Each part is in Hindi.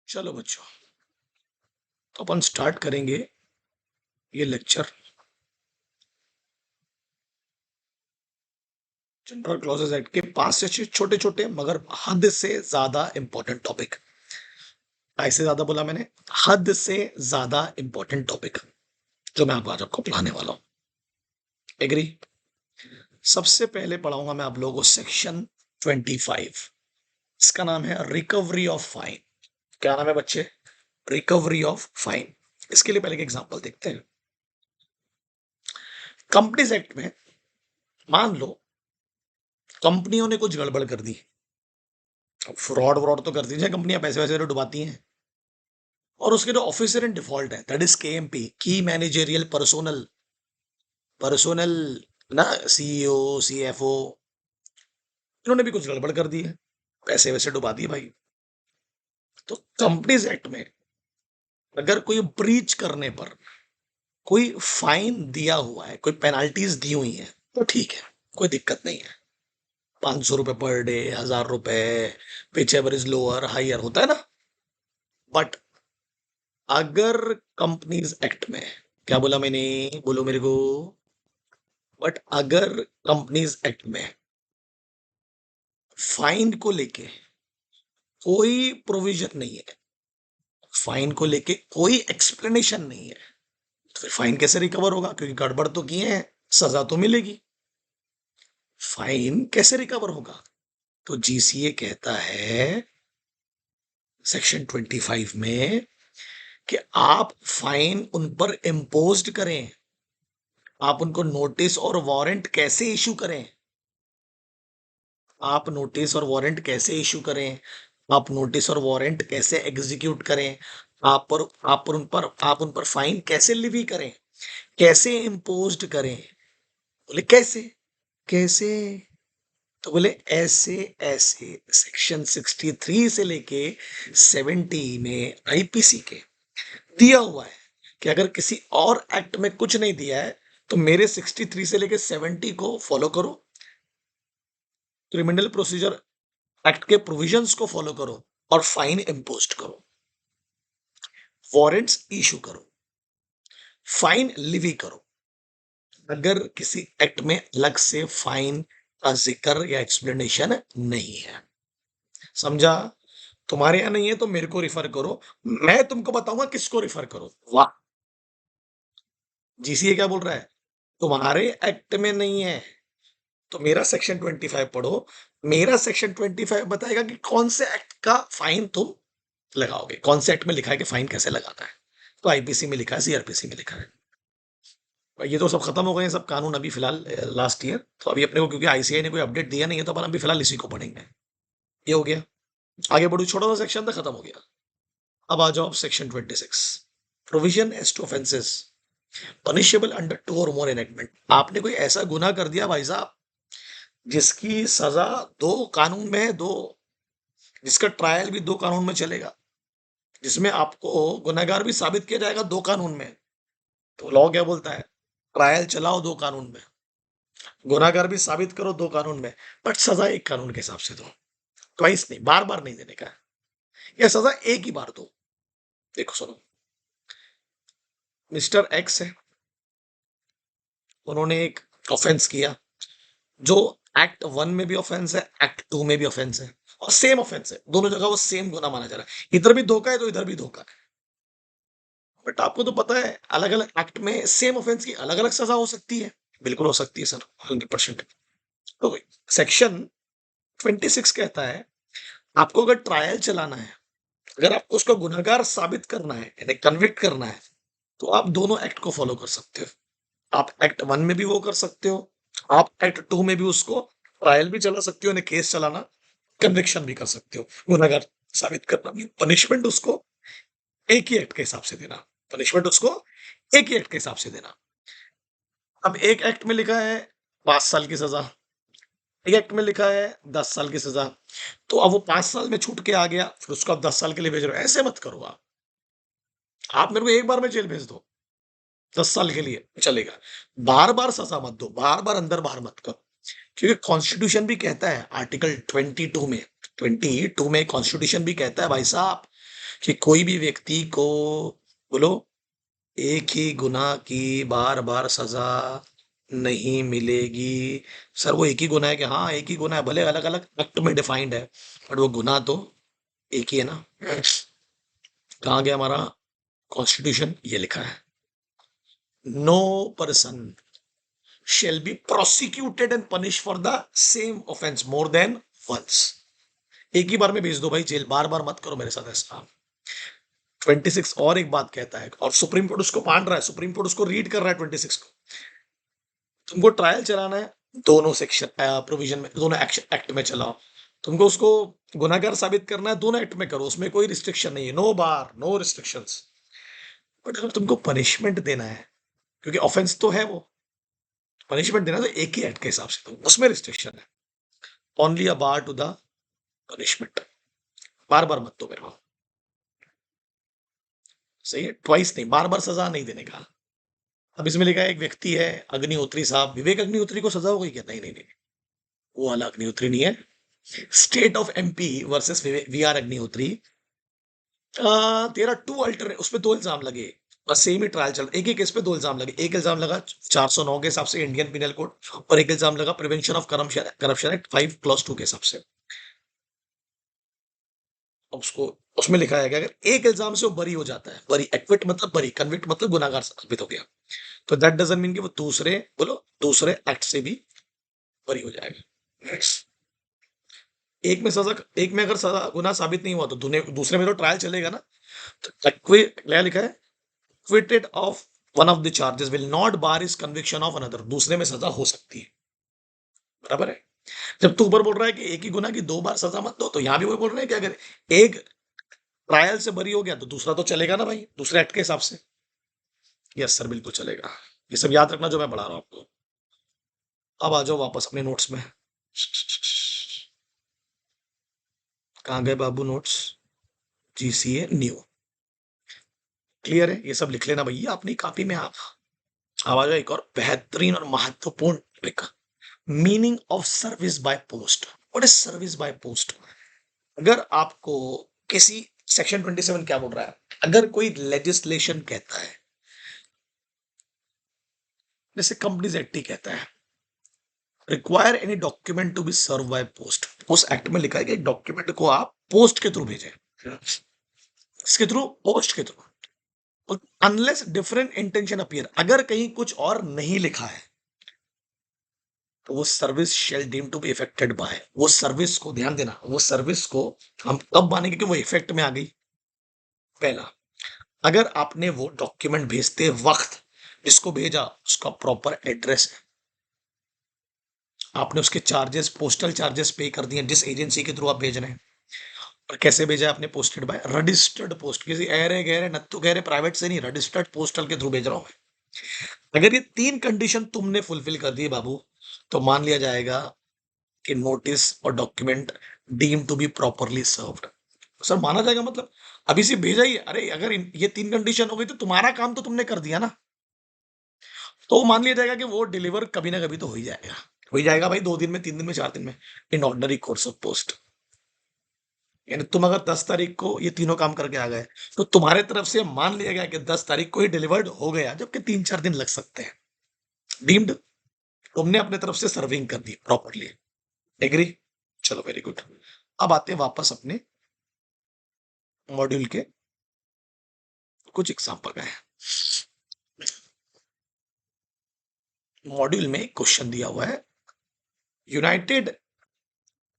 चलो बच्चों, तो अपन स्टार्ट करेंगे ये लेक्चर जनरल क्लॉजेस एक्ट के 5 से छोटे छोटे मगर हद से ज्यादा इंपॉर्टेंट टॉपिक। ऐसे ज्यादा बोला मैंने, हद से ज्यादा इंपॉर्टेंट टॉपिक जो मैं आज आपको पढ़ाने वाला हूं। एग्री? सबसे पहले पढ़ाऊंगा मैं आप लोगों को सेक्शन 25। इसका नाम है रिकवरी ऑफ फाइन। क्या नाम है बच्चे? Recovery of fine. इसके लिए पहले एक एग्जांपल देखते हैं। कंपनीज एक्ट में मान लो कंपनियों ने कुछ गड़बड़ कर दी, फ्रॉड व्रॉड तो कर दीजिए, कंपनियां पैसे वैसे तो डुबाती हैं, और उसके जो ऑफिसर इन डिफॉल्ट है दैट इज केएमपी, की मैनेजरियल पर्सोनल पर्सोनल ना, सीईओ, सीएफओ, इन्होंने भी कुछ गड़बड़ कर दी है, पैसे वैसे डुबा दिए भाई। तो कंपनीज एक्ट में अगर कोई ब्रीच करने पर कोई फाइन दिया हुआ है, कोई पेनाल्टीज दी हुई है, तो ठीक है, कोई दिक्कत नहीं है। 500 रुपए पर डे, 1000 रुपए, पिच एवरेज लोअर हायर होता है ना। बट अगर कंपनीज एक्ट में, क्या बोला मैंने, बोलो मेरे को, बट अगर कंपनीज एक्ट में फाइन को लेके कोई प्रोविजन नहीं है, फाइन को लेके कोई एक्सप्लेनेशन नहीं है, तो फिर फाइन कैसे रिकवर होगा? क्योंकि गड़बड़ तो किए हैं, सजा तो मिलेगी, फाइन कैसे रिकवर होगा? तो जीसीए कहता है सेक्शन 25 में कि आप फाइन उन पर इम्पोज्ड करें। आप उनको नोटिस और वारंट कैसे इशू करें? आप नोटिस और वारंट कैसे इशू करें? आप नोटिस और वारंट कैसे एग्जीक्यूट करें? आप उन पर फाइन कैसे लिवी करें? कैसे इम्पोज्ड करें? बोले कैसे? कैसे? तो बोले ऐसे ऐसे। सेक्शन 63 से लेके 70 में आईपीसी के दिया हुआ है कि अगर किसी और एक्ट में कुछ नहीं दिया है तो मेरे 63 से लेके 70 को फॉलो करो, क्रिमिनल प्रोसीजर एक्ट के प्रोविजंस को फॉलो करो और फाइन इम्पोज करो, वारंट्स इशू करो, फाइन लिवी करो। अगर किसी एक्ट में अलग से फाइन का जिक्र या एक्सप्लेनेशन नहीं है, समझा? तुम्हारे यहां नहीं है तो मेरे को रिफर करो, मैं तुमको बताऊंगा किसको रिफर करो। वाह! जीसीए क्या बोल रहा है? तुम्हारे एक्ट में नहीं है तो मेरा सेक्शन 25 पढ़ो। मेरा सेक्शन 25 बताएगा कि कौन से एक्ट का फाइन तुम लगाओगे, कौन से एक्ट में लिखा है कि फाइन कैसे लगाना है। तो आईपीसी में लिखा है, सीआरपीसी में लिखा है। ये तो सब खत्म हो गए हैं सब कानून अभी फिलहाल लास्ट ईयर। तो अभी अपने को क्योंकि आईसीआई ने कोई अपडेट दिया नहीं है तो अपन अभी फिलहाल इसी को पढ़ेंगे। ये हो गया, आगे बढ़ो, छोटा सा सेक्शन था, खत्म हो गया। अब आ जाओ section 26, provision as to offences punishable under 2 और मोर एनेक्टमेंट। आपने कोई ऐसा गुनाह कर दिया भाई साहब जिसकी सजा 2 कानून में है, 2, जिसका ट्रायल भी 2 कानून में चलेगा, जिसमें आपको गुनहगार भी साबित किया जाएगा 2 कानून में। तो लॉ क्या बोलता है? ट्रायल चलाओ 2 कानून में, गुनाहगार भी साबित करो 2 कानून में, बट सजा एक कानून के हिसाब से दो। ट्वाइस नहीं, बार बार नहीं देने का, या सजा एक ही बार दो। देखो सुनो, मिस्टर एक्स है, उन्होंने एक ऑफेंस किया जो एक्ट 1 में भी ऑफेंस है, एक्ट 2 में भी ऑफेंस है, और सेम ऑफेंस है, दोनों जगह वो सेम गुना माना जा रहा है। इधर भी धोखा है तो इधर भी धोखा है। बट आपको तो पता है अलग अलग एक्ट में सेम ऑफेंस की अलग अलग सजा हो सकती है। बिल्कुल हो सकती है सर, 100%। तो सेक्शन 26 कहता है आपको अगर ट्रायल चलाना है, अगर आपको उसको गुनहगार साबित करना है, यानी कन्विक्ट करना है, तो आप दोनों एक्ट को फॉलो कर सकते हो। आप एक्ट 1 में भी वो कर सकते हो, आप एक्ट 2 में भी उसको ट्रायल भी चला सकते हो, यानी केस चलाना, कन्विक्शन भी कर सकते हो, गुनहगार साबित करना भी। पनिशमेंट उसको एक ही एक्ट के हिसाब से देना, पनिशमेंट उसको एक ही एक्ट के हिसाब से देना। अब एक एक्ट में लिखा है 5 साल की सजा, एक एक्ट में लिखा है 10 साल की सजा, तो अब वो 5 साल में छूट के आ गया, फिर उसको आप 10 साल के लिए भेज रहे हो। ऐसे मत करो आप मेरे को एक बार में जेल भेज दो 10 साल के लिए चलेगा, बार बार सजा मत दो, बार बार अंदर बाहर मत करो। क्योंकि कॉन्स्टिट्यूशन भी कहता है आर्टिकल 22 में, 22 में कॉन्स्टिट्यूशन भी कहता है भाई साहब कि कोई भी व्यक्ति को बोलो एक ही गुनाह की बार बार सजा नहीं मिलेगी। सर वो एक ही गुनाह है कि हाँ एक ही गुनाह है, भले अलग अलग एक्ट में डिफाइंड है, बट वो गुनाह तो एक ही है ना। कहाँ गया हमारा कॉन्स्टिट्यूशन, ये लिखा है, no person shall be prosecuted and punished for the same offense more than once। एक ही बार में भेज दो भाई जेल, बार बार मत करो मेरे साथ ऐसा। 26 और एक बात कहता है, और सुप्रीम कोर्ट उसको मान रहा है, सुप्रीम कोर्ट उसको रीड कर रहा है 26 को। तुमको ट्रायल चलाना है, दोनों सेक्शन प्रोविजन में, दोनों एक्ट में चलाओ। तुमको उसको गुनाहगार साबित करना है, दोनों एक्ट में करो, उसमें कोई रिस्ट्रिक्शन नहीं है, no bar no restrictions. But अगर तुमको पनिशमेंट देना है, क्योंकि ऑफेंस तो है वो, पनिशमेंट देना तो एक ही एक्ट के हिसाब से, तो उसमें रिस्ट्रिक्शन है, only a bar to the punishment. बार बार मत दो मेरे को, सही है, ट्वाइस नहीं, बार बार सजा नहीं देने का। अब इसमें लिखा है एक व्यक्ति है अग्निहोत्री साहब, विवेक अग्निहोत्री को सजा हो गई क्या? नहीं नहीं नहीं, वो वाला अग्निहोत्री नहीं है। State of MP versus V R Agnihotri. तेरा टू अल्टर उसपे दो इल्जाम लगे, बस सेम ही ट्रायल चल, एक ही केस पे दो इल्जाम लगे। एक इल्जाम लगा 409 के हिसाब से इंडियन पिनल कोड, और एक इल्जाम लगा prevention of corruption act 5 clause 2 के हिसाब से। अब उसको उसमें लिखा है कि अगर एक इल्जाम से वो बरी हो जाता है, बरी एक्विट मतलब बरी, कन्विक्ट मतलब गुनाहगार साबित हो गया, तो दैट डजंट मीन कि वो दूसरे बोलो दूसरे एक्ट से भी बरी हो जाएगा। एक में सजा, एक में अगर सजा गुनाह साबित नहीं हुआ तो दूसरे में तो ट्रायल चलेगा ना। तो क्या लिखा है, acquitted of one of the charges will not bar his conviction of another। दूसरे में सजा हो सकती है, बराबर है। जब तू ऊपर बोल रहा है कि एक ही गुना की दो बार सजा मत दो, तो यहां भी वही बोल रहे हैं कि अगर एक ट्रायल से बरी हो गया तो दूसरा तो चलेगा ना भाई, दूसरे एक्ट के हिसाब से। यस सर बिल्कुल चलेगा, ये सब याद रखना जो मैं पढ़ा रहा हूं आपको। अब आ जाओ वापस अपने नोट्स में। कहाँ गए बाबू नोट्स? जीसीए न्यू, क्लियर है, ये सब लिख लेना भैया अपनी कॉपी में आप। अब आ जाओ एक और बेहतरीन और महत्वपूर्ण topic, meaning of service by post. What is service by post? अगर आपको किसी, सेक्शन 27 क्या बोल रहा है, अगर कोई लेजिस्लेशन कहता है, जैसे कंपनीज एक्ट ही कहता है, require any document to be serve by post, उस एक्ट में लिखा है कि डॉक्यूमेंट को आप पोस्ट के थ्रू भेजें, इसके थ्रू, पोस्ट के through, unless different intention appear, अगर कहीं कुछ और नहीं लिखा है तो वो service shall deem to be effected by, वो सर्विस को ध्यान देना, वो सर्विस को हम तब मानेंगे कि वो इफेक्ट में आ गई। पहला, अगर आपने वो डॉक्यूमेंट भेजते वक्त जिसको भेजा उसका प्रॉपर एड्रेस है, आपने उसके चार्जेस, पोस्टल चार्जेस पे कर दिए जिस एजेंसी के थ्रू आप भेज रहे हैं, और कैसे भेजा आपने, पोस्टेड बाय रजिस्टर्ड पोस्ट, किसी अरे गहरे नत्थु गहरे प्राइवेट से नहीं, रजिस्टर्ड पोस्टल के थ्रू भेज रहा हूं मैं। अगर ये तीन कंडीशन तुमने फुलफिल कर दी बाबू, तो मान लिया जाएगा कि नोटिस और document deem to be properly served. सर माना जाएगा मतलब अभी से भेजा ही, अरे अगर ये तीन कंडीशन हो गई तो तुम्हारा काम तो तुमने कर दिया ना, तो मान लिया जाएगा कि वो डिलीवर कभी ना कभी तो हो ही जाएगा भाई, 2 दिन में, 3 दिन में, 4 दिन में, in ordinary course of post. यानी तुम अगर 10 तारीख को ये तीनों काम करके आ गए, तो तुम्हारे तरफ से मान लिया गया कि 10 तारीख को ही डिलीवर्ड हो गया, जबकि 3-4 दिन लग सकते हैं। डीम्ड, तुमने अपने तरफ से सर्विंग कर दी प्रॉपरली, एग्री? चलो वेरी गुड। अब आते हैं वापस अपने मॉड्यूल के कुछ एग्जाम्पल में। मॉड्यूल में एक क्वेश्चन दिया हुआ है, United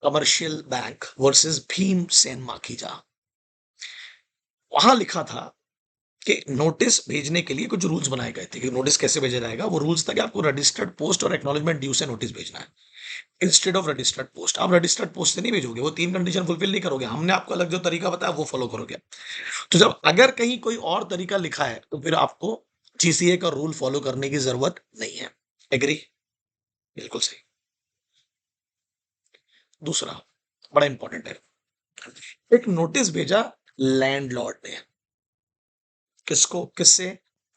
commercial bank versus Bhimsen Makhija. वहां लिखा था कि नोटिस भेजने के लिए कुछ रूल्स बनाए गए थे कि नोटिस कैसे भेजा जाएगा। वो रूल्स था कि आपको रजिस्टर्ड पोस्ट और एक्नॉलेजमेंट ड्यू से नोटिस भेजना है, इंस्टेड ऑफ रजिस्टर्ड पोस्ट। आप रजिस्टर्ड पोस्ट से नहीं भेजोगे, वो तीन कंडीशन फुलफिल नहीं करोगे, हमने आपको अलग जो तरीका बताया वो फॉलो करोगे। तो जब अगर कहीं कोई और तरीका लिखा है तो फिर आपको जीसीए का रूल फॉलो करने की जरूरत नहीं है, एग्री? बिल्कुल सही। दूसरा बड़ा इंपॉर्टेंट है, एक नोटिस भेजा लैंडलॉर्ड ने, किसको, किससे?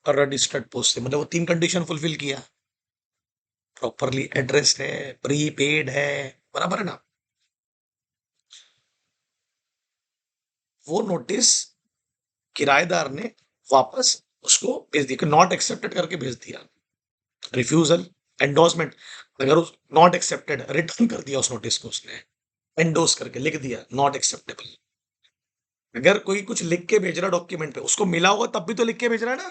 रजिस्टर्ड पोस्ट से, मतलब वो तीन कंडीशन फुलफिल किया, प्रॉपरली एड्रेस है, प्रीपेड है, बराबर है ना। वो नोटिस किराएदार ने वापस उसको भेज दिया, नॉट एक्सेप्टेड करके भेज दिया। रिफ्यूजल, एंडोर्समेंट, अगर उस नॉट एक्सेप्टेड रिटर्न कर दिया उस नोटिस को, उसने एंडोर्स करके लिख दिया नॉट एक्सेप्टेबल। अगर कोई कुछ लिख के भेज रहा डॉक्यूमेंट पे, उसको मिला होगा तब भी तो लिख के भेज रहा है ना।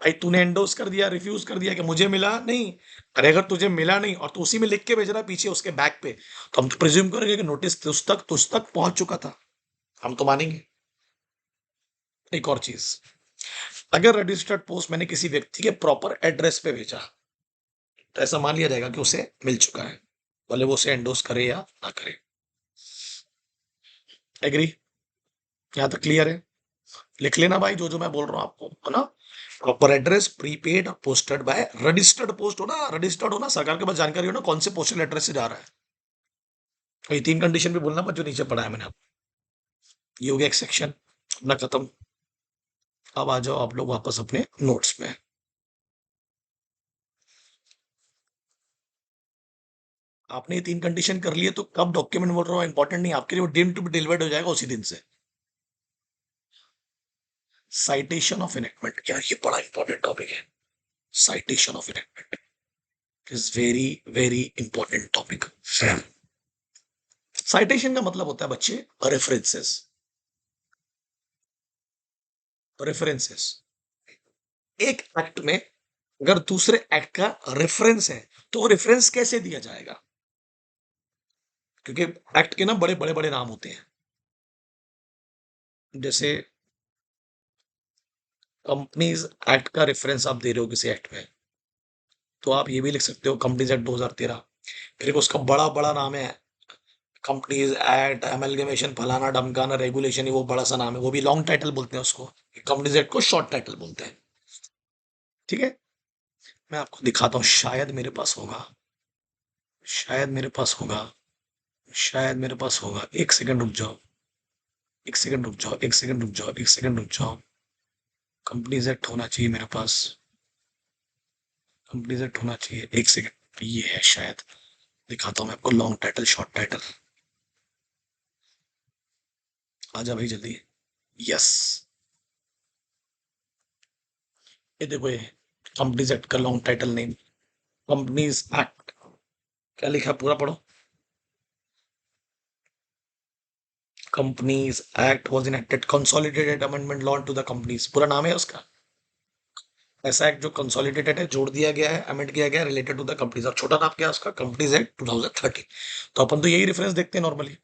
भाई तूने एंडोर्स कर दिया, रिफ्यूज कर दिया कि मुझे मिला नहीं। अरे अगर तुझे मिला नहीं और तू उसी में लिख के भेज रहा है पीछे उसके बैक पे, तो हम तो प्रिज्यूम करेंगे कि नोटिस तुझ तक पहुंच चुका था, हम तो मानेंगे। एक और चीज, अगर रजिस्टर्ड पोस्ट मैंने किसी व्यक्ति के प्रॉपर एड्रेस पे भेजा, तो ऐसा मान लिया जाएगा कि उसे मिल चुका है, भले वो उसे एंडोर्स करे या ना करे। एग्री? यहां तक क्लियर है? लिख लेना भाई जो जो मैं बोल रहा हूँ आपको, है ना। Proper address, prepaid, posted by registered post हो ना, रजिस्टर्ड हो ना, सरकार के पास जानकारी हो ना कौन से पोस्टल एड्रेस से जा रहा है। तो ये 3 कंडीशन भी बोलना मत जो नीचे पढ़ा है मैंने आपको। ये हो गया एक सेक्शन अपना खत्म। अब आ जाओ आप लोग वापस अपने नोट्स में। आपने ये 3 कंडीशन कर लिए तो कब डॉक्यूमेंट बोल रहा हूँ इंपॉर्टेंट नहीं, आपके लिए वो डीम टू बी डिलीवर्ड हो जाएगा उसी दिन से। साइटेशन ऑफ इनेक्टमेंट, यार ये बड़ा इंपॉर्टेंट टॉपिक है। Citation of enactment is very very important topic. Citation का मतलब होता है बच्चे रेफरेंसेस। रेफरेंसेस, एक एक्ट में अगर दूसरे एक्ट का रेफरेंस है तो वो रेफरेंस कैसे दिया जाएगा, क्योंकि एक्ट के ना बड़े बड़े बड़े नाम होते हैं। जैसे कंपनीज एक्ट का रेफरेंस आप दे रहे हो किसी एक्ट में, तो आप ये भी लिख सकते हो कंपनीज एक्ट 2013। फिर एक उसका बड़ा बड़ा नाम है कंपनीज एक्ट एमलगेमेशन फलाना ढमकाना रेगुलेशन, वो बड़ा सा नाम है, वो भी लॉन्ग टाइटल बोलते हैं उसको। कंपनीज एक्ट को शॉर्ट टाइटल बोलते हैं। ठीक है, मैं आपको दिखाता हूँ, शायद मेरे पास होगा, शायद मेरे पास होगा, शायद मेरे पास होगा। एक सेकंड रुक जाओ, एक सेकंड रुक जाओ, एक सेकंड रुक जाओ, एक सेकंड रुक जाओ। कंपनीज एक्ट होना चाहिए मेरे पास, कंपनीज एक्ट होना चाहिए। एक सेकंड, ये है शायद, दिखाता हूँ मैं आपको लॉन्ग टाइटल शॉर्ट टाइटल। आजा भाई जल्दी। यस, ये देखो, ये कंपनीज एक्ट का long title name, companies act. क्या लिखा है पूरा पढ़ो। Companies act was enacted consolidated amendment law to the companies, पूरा नाम है उसका। ऐसा एक्ट जो कंसोलिडेटेड है, जोड़ दिया गया है, अमेंड किया गया है रिलेटेड टू द कंपनीज, और छोटा नाम क्या है उसका, कंपनीज एक्ट 2013। तो अपन तो यही रेफरेंस देखते हैं नॉर्मली।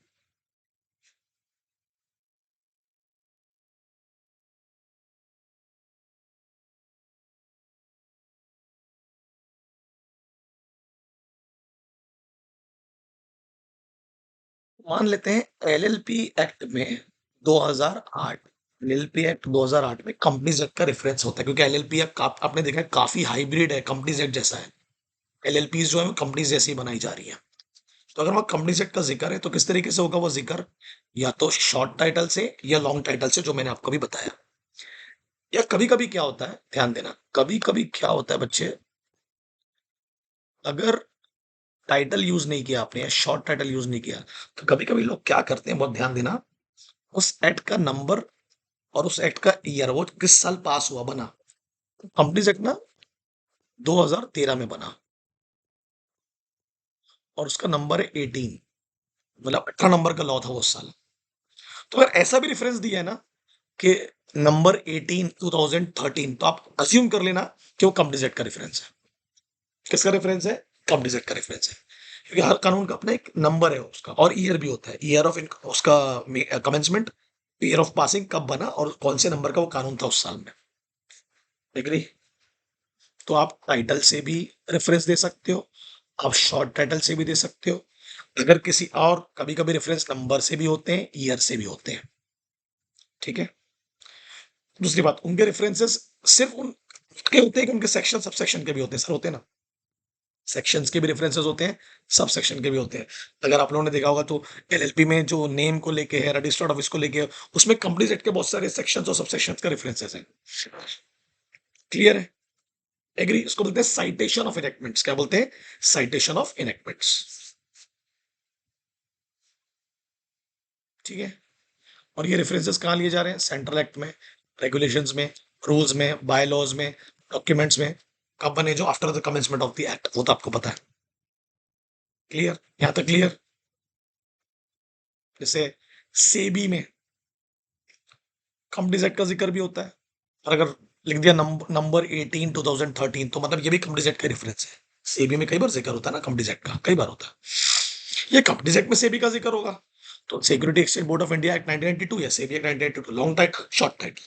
मान लेते हैं एलएलपी एक्ट में 2008, एलएलपी एक्ट 2008 में कंपनीज एक्ट का रेफरेंस होता है, क्योंकि एलएलपी एक्ट आपने देखा है काफी हाइब्रिड है, कंपनीज एक्ट जैसा है। एलएलपी जो है कंपनीज जैसी ही बनाई जा रही है। तो अगर वहां कंपनीज एक्ट का जिक्र है तो किस तरीके से होगा वो जिक्र, या तो शॉर्ट टाइटल से या लॉन्ग टाइटल से, जो मैंने आपको भी बताया। या कभी कभी क्या होता है, ध्यान देना, कभी कभी क्या होता है बच्चे, अगर टाइटल यूज नहीं किया आपने या शॉर्ट टाइटल यूज नहीं किया, तो कभी कभी लोग क्या करते हैं, बहुत ध्यान देना, उस एक्ट का नंबर और उस एक्ट का ईयर, वो किस साल पास हुआ बना। कंपनीज एक्ट ना 2013 में बना और उसका नंबर है 18, मतलब 18 नंबर का लॉ था वो उस साल। तो अगर ऐसा भी रेफरेंस दिया है ना कि नंबर 18 2013, तो आप अज्यूम कर लेना कि वो कंपनीज एक्ट का रेफरेंस है। किसका रेफरेंस है? कंपनीज एक्ट का रेफरेंस है, क्योंकि हर कानून का अपना एक नंबर है उसका, और ईयर भी होता है, ईयर ऑफ उसका कमेंसमेंट, ईयर ऑफ पासिंग कब बना और कौन से नंबर का वो कानून था उस साल में। एग्री? तो आप टाइटल से भी रेफरेंस दे सकते हो, आप शॉर्ट टाइटल से भी दे सकते हो, अगर किसी और कभी कभी रेफरेंस नंबर से भी होते हैं, ईयर से भी होते हैं। ठीक है, दूसरी बात, उनके रेफरेंसेस सिर्फ उनके होते हैं कि उनके सेक्शन सब सेक्शन के भी होते हैं, सर होते हैं ना, सेक्शंस के भी रेफरेंसेस होते हैं, सब सेक्शन के भी होते हैं। अगर आप लोगों ने देखा होगा तो एलएलपी में जो नेम को लेके है, रजिस्टर्ड ऑफिस को लेके है, उसमें कंपनीज एक्ट के बहुत सारे सेक्शंस और सब सेक्शंस का रेफरेंसेस है। क्लियर है? एग्री? इसको बोलते हैं साइटेशन ऑफ इनेक्टमेंट्स। क्या बोलते हैं? Citation of enactments. ठीक है, और ये रेफरेंसेस कहाँ लिए जा रहे हैं? सेंट्रल एक्ट में, रेगुलेशंस में, रूल्स में, बाय लॉज में, डॉक्यूमेंट्स में। कब बने? जो after the commencement of the act, वो तो आपको पता है। क्लियर? यहां तक क्लियर? जैसे सेबी में कंपनीज एक्ट का जिक्र भी होता है, और अगर लिख दिया नंबर 18/2013, तो मतलब ये भी कंपनीज एक्ट का रेफरेंस है। सेबी में कई बार जिक्र होता है ना कंपनीज एक्ट का, कई बार होता है। ये कंपनीज एक्ट में सेबी का जिक्र होगा, तो security exchange board of India act 1992 या SEBI act 1992, long title, short title.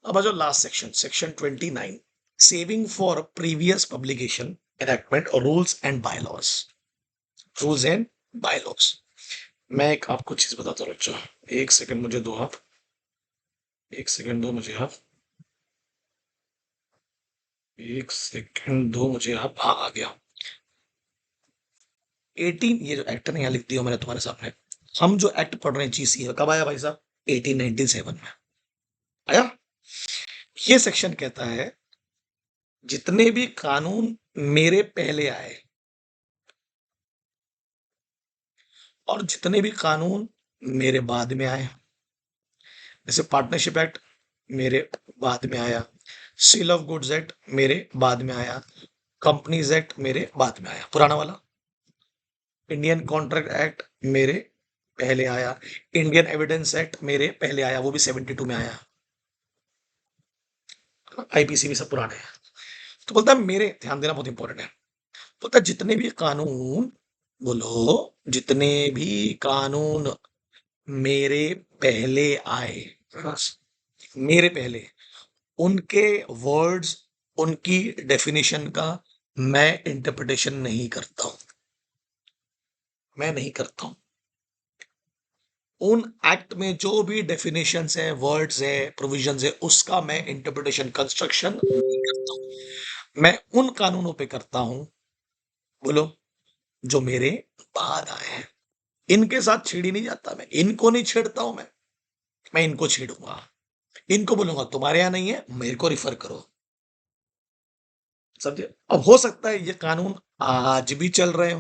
अब आ जाओ last section, section 29, saving for previous publication, enactment और rules and bylaws. Rules and bylaws. मैं एक आपको चीज बताता हूँ बच्चों, एक सेकंड मुझे दो आप, एक सेकंड दो मुझे आप, एक सेकंड दो मुझे आप। हाँ, आ गया। 18, ये जो एक्ट ने यहाँ लिख दिया मैंने तुम्हारे सामने, हम जो एक्ट पढ़ रहे हैं जीसी, कब आया भाई साहब? 1897 में आया। ये सेक्शन कहता है जितने भी कानून मेरे पहले आए और जितने भी कानून मेरे बाद में आए, जैसे पार्टनरशिप एक्ट मेरे बाद में आया, सेल ऑफ गुड्स एक्ट मेरे बाद में आया, कंपनीज एक्ट मेरे बाद में आया, पुराना वाला। इंडियन कॉन्ट्रैक्ट एक्ट मेरे पहले आया, इंडियन एविडेंस एक्ट मेरे पहले आया, वो भी 72 में आया। आईपीसी भी सब पुराने हैं। तो बोलता है मेरे, ध्यान देना बहुत इंपॉर्टेंट है, बोलता है जितने भी कानून, बोलो, जितने भी कानून मेरे पहले आए, बस, मेरे पहले, उनके वर्ड्स, उनकी डेफिनेशन का मैं इंटरप्रिटेशन नहीं करता हूं, मैं नहीं करता हूं। उन एक्ट में जो भी डेफिनेशंस है, वर्ड्स है, प्रोविजंस है, उसका मैं इंटरप्रिटेशन, कंस्ट्रक्शन नहीं करता हूं। मैं उन कानूनों पे करता हूं, बोलो, जो मेरे बाद आए हैं। इनके साथ छेड़ी नहीं जाता, मैं इनको नहीं छेड़ता हूं, मैं इनको छेड़ूंगा, इनको बोलूंगा तुम्हारे यहां नहीं है, मेरे को रिफर करो। समझे? अब हो सकता है ये कानून आज भी चल रहे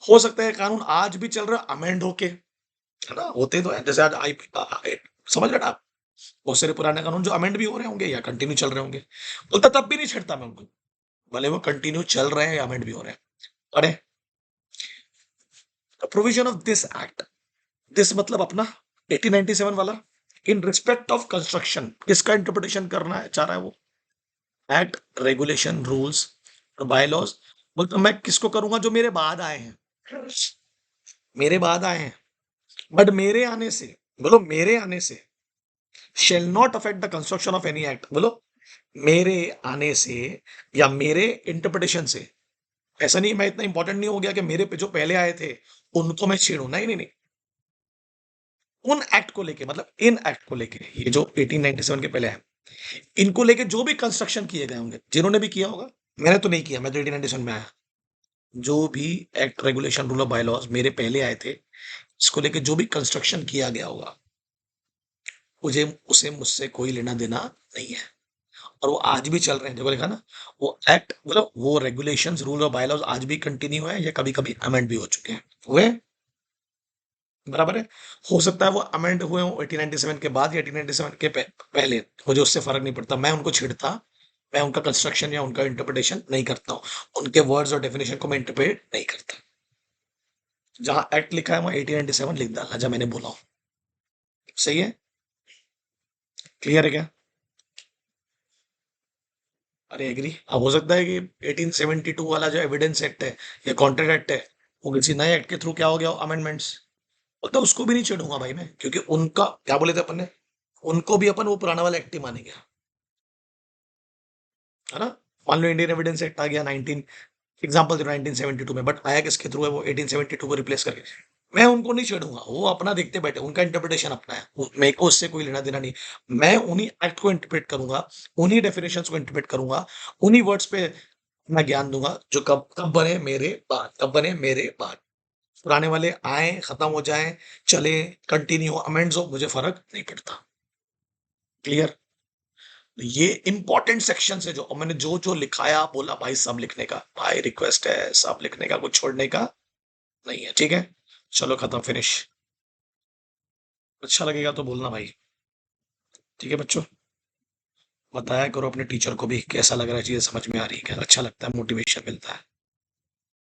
हो सकता है कानून आज भी चल रहा है अमेंड होके, है ना, होते तो है, जैसे आज समझ रहे ना आप, बहुत सारे पुराने कानून जो अमेंड भी हो रहे होंगे या कंटिन्यू चल रहे होंगे, बोलता तब भी नहीं छेड़ता मैं उनको, भले वो कंटिन्यू चल रहे हैं या अमेंड भी हो रहे हैं। अरे, provision of this act, this मतलब अपना 1897 वाला, इन रिस्पेक्ट ऑफ कंस्ट्रक्शन, किसका इंटरप्रिटेशन करना है, चाह रहा है वो? एक्ट, रेगुलेशन, रूल्स और बाय लॉज। बोलता मैं किसको करूंगा? जो मेरे बाद आए हैं, मेरे बाद आए हैं, बट मेरे आने से, बोलो, मेरे आने से shall not affect the construction of any act, बोलो, मेरे आने से या मेरे इंटरप्रिटेशन से, ऐसा नहीं मैं इतना इंपॉर्टेंट नहीं हो गया कि मेरे पे जो पहले आए थे उनको मैं छेड़ू, नहीं नहीं नहीं, उन एक्ट को लेके, मतलब इन एक्ट को लेके, ये जो 1897 के पहले है, इनको लेके जो भी कंस्ट्रक्शन किए गए होंगे, जिन्होंने भी किया होगा, मैंने तो नहीं किया, मैं तो 1897 में आया, जो भी act, regulation, rule of by laws मेरे पहले आए थे, इसको लेके जो भी कंस्ट्रक्शन किया गया होगा, मुझे उसे मुझसे कोई लेना देना नहीं है। और वो आज भी चल रहे हैं, देखो लिखा ना, वो एक्ट, मतलब वो रेगुलेशंस, रूल और बायलॉज आज भी कंटिन्यू है या कभी कभी अमेंड भी हो चुके हैं, हुए, बराबर है। हो सकता है वो अमेंड हुए हो 1897 के बाद या 1897 के पहले, मुझे उससे फर्क नहीं पड़ता, मैं उनको छेड़ता, मैं उनका कंस्ट्रक्शन या उनका इंटरप्रिटेशन नहीं करता हूँ, उनके वर्ड्स और डेफिनेशन को मैं इंटरप्रेट नहीं करता। जहां एक्ट लिखा है वहां 1897 लिख डालना, जब मैंने बोला हूं। सही है? क्लियर है क्या? अरे एग्री। अब हो सकता है कि 1872 वाला जो एविडेंस एक्ट है या कॉन्ट्रैक्ट एक्ट है, वो किसी नए एक्ट के थ्रू क्या हो गया, अमेंडमेंट्स, तो उसको भी नहीं छेड़ूंगा भाई मैं, क्योंकि उनका क्या बोले थे अपन ने, उनको भी अपन वो पुराना वाला एक्ट ही मानेंगे, है ना। मान लो इंडियन एविडेंस एक्ट आ गया 19, एग्जाम्पल 1972 में, बट आया किसके थ्रू है? वो 1872 को रिप्लेस करके। मैं उनको नहीं छेड़ूंगा, वो अपना देखते बैठे, उनका इंटरप्रिटेशन अपना है, मेरे को उससे कोई लेना देना नहीं। मैं उन्हीं एक्ट को इंटरप्रेट करूंगा, उन्हीं डेफिनेशंस को इंटरप्रेट करूंगा, उन्हीं वर्ड्स पे मैं ज्ञान दूंगा, जो कब कब बने मेरे बाद, कब बने मेरे बाद। पुराने वाले आए, खत्म हो जाए, चले, कंटिन्यू हो, अमेंड्स हो, मुझे फर्क नहीं पड़ता। क्लियर? ये इंपॉर्टेंट सेक्शन है, जो और मैंने जो जो लिखाया, बोला भाई सब लिखने का, भाई रिक्वेस्ट है, सब लिखने का, कुछ छोड़ने का नहीं है, ठीक है? चलो, खत्म, फिनिश। अच्छा लगेगा तो बोलना भाई। ठीक है बच्चों, बताया करो अपने टीचर को भी कैसा लग रहा है, चीजें समझ में आ रही है क्या, अच्छा लगता है, मोटिवेशन मिलता है।